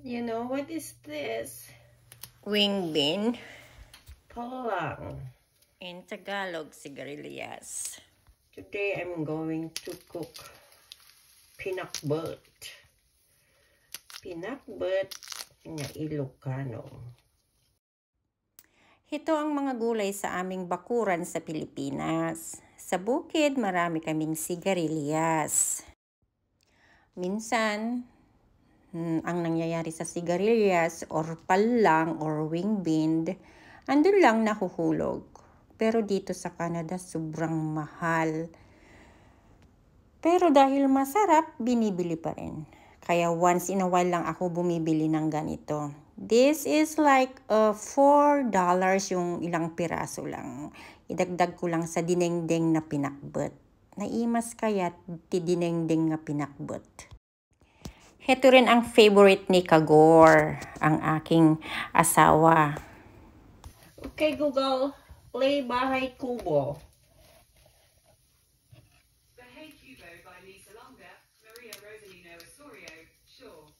You know what is this? Wing bean. Palang. In Tagalog, sigarilyas. Today I'm going to cook pinakbet. Pinakbet nga Ilocano. Ito ang mga gulay sa aming bakuran sa Pilipinas. Sa bukid, marami kaming sigarilyas. Minsan, ang nangyayari sa sigarilyas or palang or wing bean, andun lang nahuhulog. Pero dito sa Canada, sobrang mahal. Pero dahil masarap, binibili pa rin. Kaya once in a while lang ako bumibili ng ganito. This is like $4 yung ilang piraso lang. Idagdag ko lang sa dinengdeng na pinakbet. Naimas kaya ti dinengdeng na pinakbet. Ito rin ang favorite ni Kagor, ang aking asawa. Okay, Google, play Bahay Kubo. Bahay Kubo by Lisa Longa, Maria Rosalino Osorio, sure.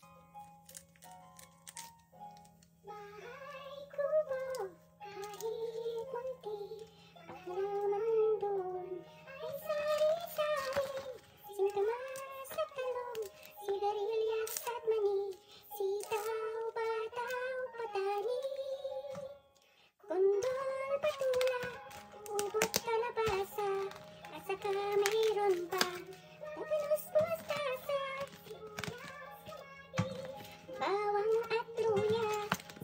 Bahay kubo, kahit munti, ang halaman doon ay sari-sari. Sintomas at talong, sigarilyas at mani, sitaw, bataw, patani. Kondol, patula, ubot, kalabasa, at saka mayroon pa pupunos, mustasa, bawang at luya.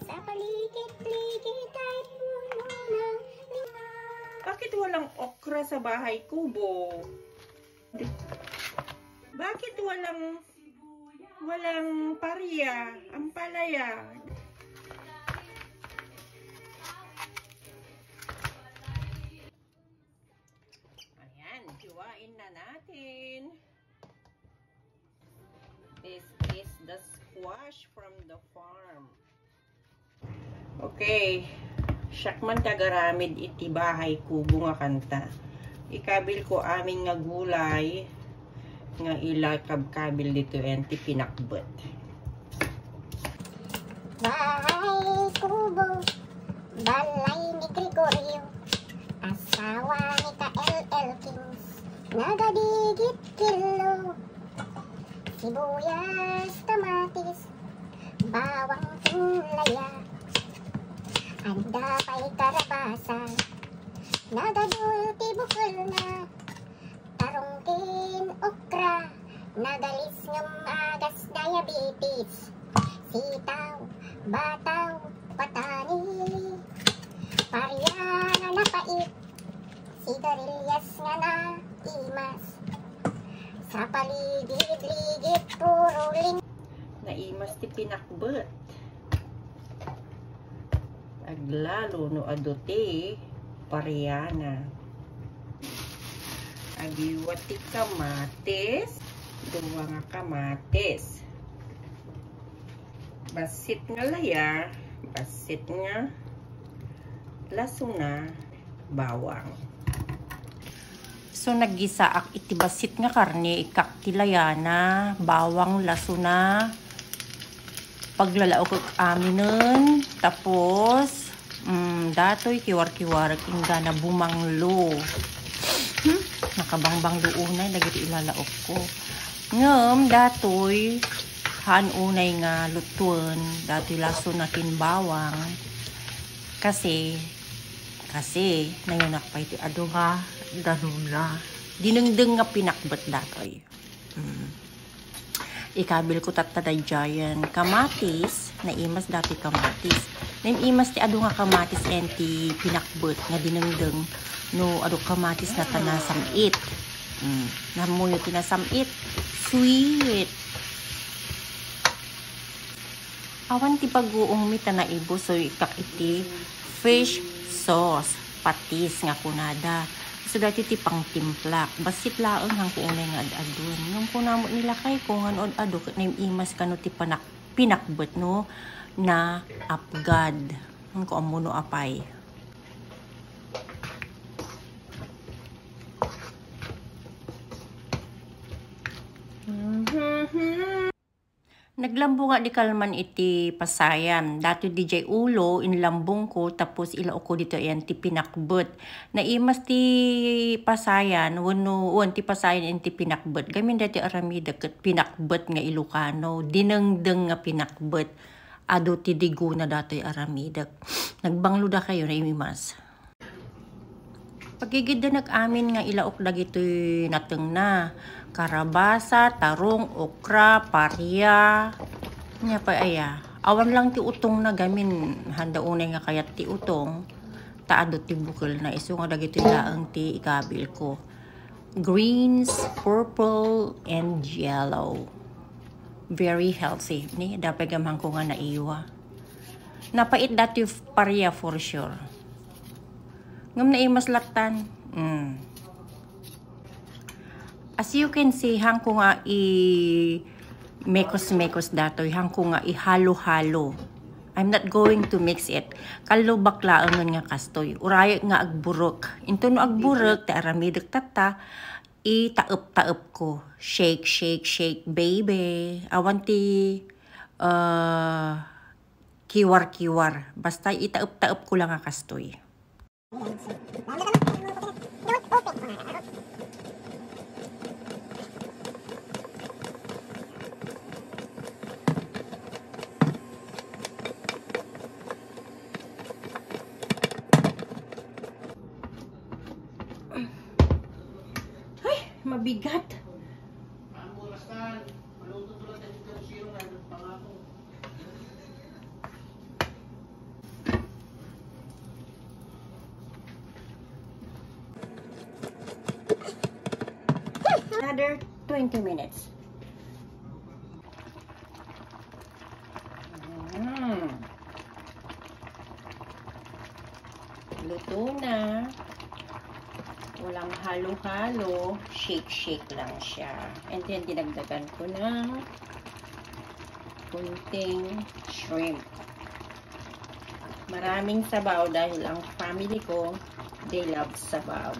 Sa paligid-ligid ay puno ng Bakit walang okra sa Bahay Kubo? Bakit walang pariya, ampalaya? Ayan, hiwain na natin. This is the squash from the farm. Okay. Syakman kagaramid iti Bahay Kubo nga kanta. Ikabil ko aming nga gulay nga ilakab-kabil dito enti pinakbet. Bahay Kubo, balay ni Gregorio, asawa ni Ka-LL Kings, nagadigit kilo, sibuyas, kamatis, bawang kulaya, anda pa'y karabasa, nagadulti bukol na, tarungkin okra, nagalis ng agas diabetes, sitaw, bataw, patani, pariya nga napait, sigarilyas nga na imas, sa paligid-ligid puro ling. Naimas ti pinakbet. Aglalo no adote pariana. Agiwat ti kamatis, duwa nga kamatis. Basit nga laya, basit nga lasuna, bawang. So naggisaak iti basit nga karne, ikak tilayana, bawang, lasuna, paglalaok aminen, tapos datoy kiwar-kiwar ingga na bumanglo. Nakabangbang doonay dagiti ilalaok ko. Ngem datoy haan unay nga lutuan, datoy laso na bawang. Kasi nayunak pa iti adu nga danuna. Dinengdeng nga pinakbet datoy. Ikabil ko tatadadyayan kamatis, naimas dati kamatis. Naimas ti adu nga kamatis enti pinakbet nga dinengdeng no adu kamatis na tanasamit. Namuyo tinasamit. Sweet. Awan ti pag-uong mi tanaibo so ikak iti fish sauce, patis nga kunada. So dati ti pang timplak, basit laeng hang kuunay nga adadun. Nung kunamo nila kay kung ano adu naimas kano ti pinakbet no na apgad. Ang ko amuno apay. Naglambo nga di kalman iti pasayan. Dato DJ ulo, inlambong ko, tapos ilaw ko dito yan ti pinakbet. Naimas ti pasayan, wano ti pasayan ti pinakbet. Gamin dati aramida ket pinakbet nga Ilocano. Dinengdeng nga pinakbet. Ado ti digo na dati aramida. Nagbanglo da kayo na imimas. Pagigid da nag-amin nga ilaok dagitoy nateng na. Karabasa, tarong, okra, parya. Nya pa aya. Awan lang ti utong na gamin. Handa unay nga kayat ti utong. Taado ti bukol na iso nga dagitoy laang ti ikabil ko. Greens, purple, and yellow. Very healthy. Ni dapat gamang ko nga naiwa. Napait dati parya for sure. Ngam na imas laktan. As you can see, hang ko nga mekos-mekos datoy, hang ko nga ihalo-halo. I'm not going to mix it. Kalo baklaan nga kastoy. Uray nga agburok. Into no agburok, ta aramidak tata, itaep-taep ko. Shake, shake, shake, baby. Awan ti kiwar-kiwar. Basta itaep-taep ko lang nga kastoy. Mabigat. Another 20 minutes. Luto na. Walang halo-halo. Shake-shake lang siya. And then, dinagdagan ko ng kunting shrimp. Maraming sabaw dahil ang family ko, they love sabaw.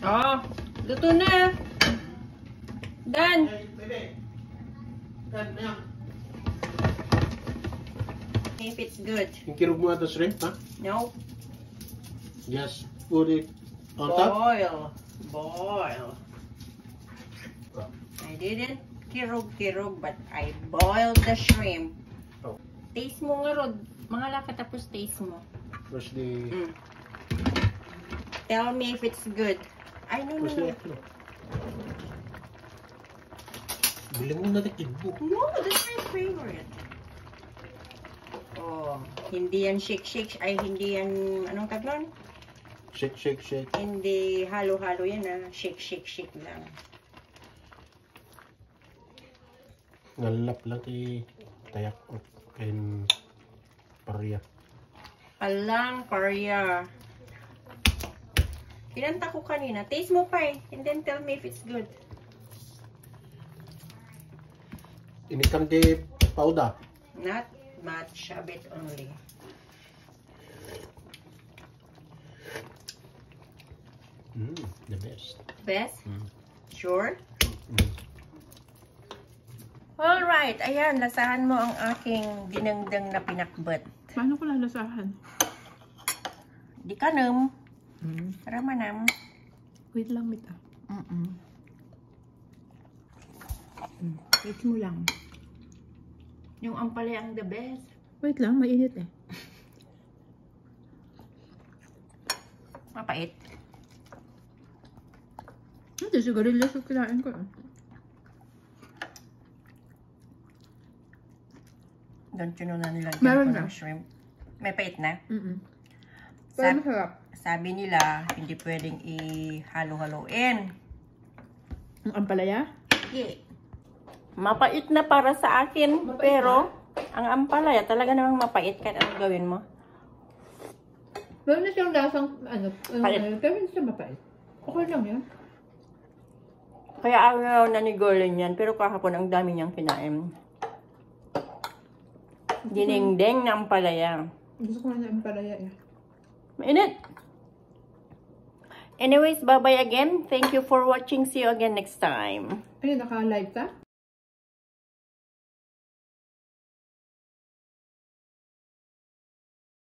Oh, luto na. Done. If it's good. Yung kirog mo ito shrimp, ha? No. Just put it on top. Boil. I didn't kirog, but I boiled the shrimp. Oh. Taste mo nga, Rod. Mga laka tapos taste mo. First the... Tell me if it's good. I know. First the... Bili mo na tikibo. No, that's my favorite. Oh, hindi yan shake. Ay, hindi yan, anong taglon? Shake, shake, shake. Hindi halo-halo yan, Shake lang. Ngalap lang tayak and parya. Alang, parya. Pinanta ko kanina. Taste mo pa and then tell me if it's good. Inikan kay powder. Not much, a bit only. The best. Best? Sure? Alright, ayan, lasahan mo ang aking dinengdeng na pinakbet. Paano ko lalasahan? Di kanam. Para manam. Wait lang, Mita. Wait mo lang. Yung ampalaya ang the best. Wait lang, mainit eh. Mapait. Hindi, sigarilyas yung kinain ko. Don't you know na nilagyan Meron ko na. ng shrimp? May pait na? Pero masarap. Sabi nila, hindi pwedeng ihalo-haloin. Ang ampalaya? Yeah. Mapait na para sa akin, pero ang ampalaya talaga namang mapait kahit anong gawin mo. Meron na siyang lasang, Pait. pero hindi siya mapait. Okay lang yan. Kaya ayaw na ni Golden yan, pero kahapon ang dami niyang kinain. Dinengdeng na ampalaya. Gusto ko na ampalaya eh. Mainit! Anyways, bye-bye again. Thank you for watching. See you again next time. Ayun, naka-live ka?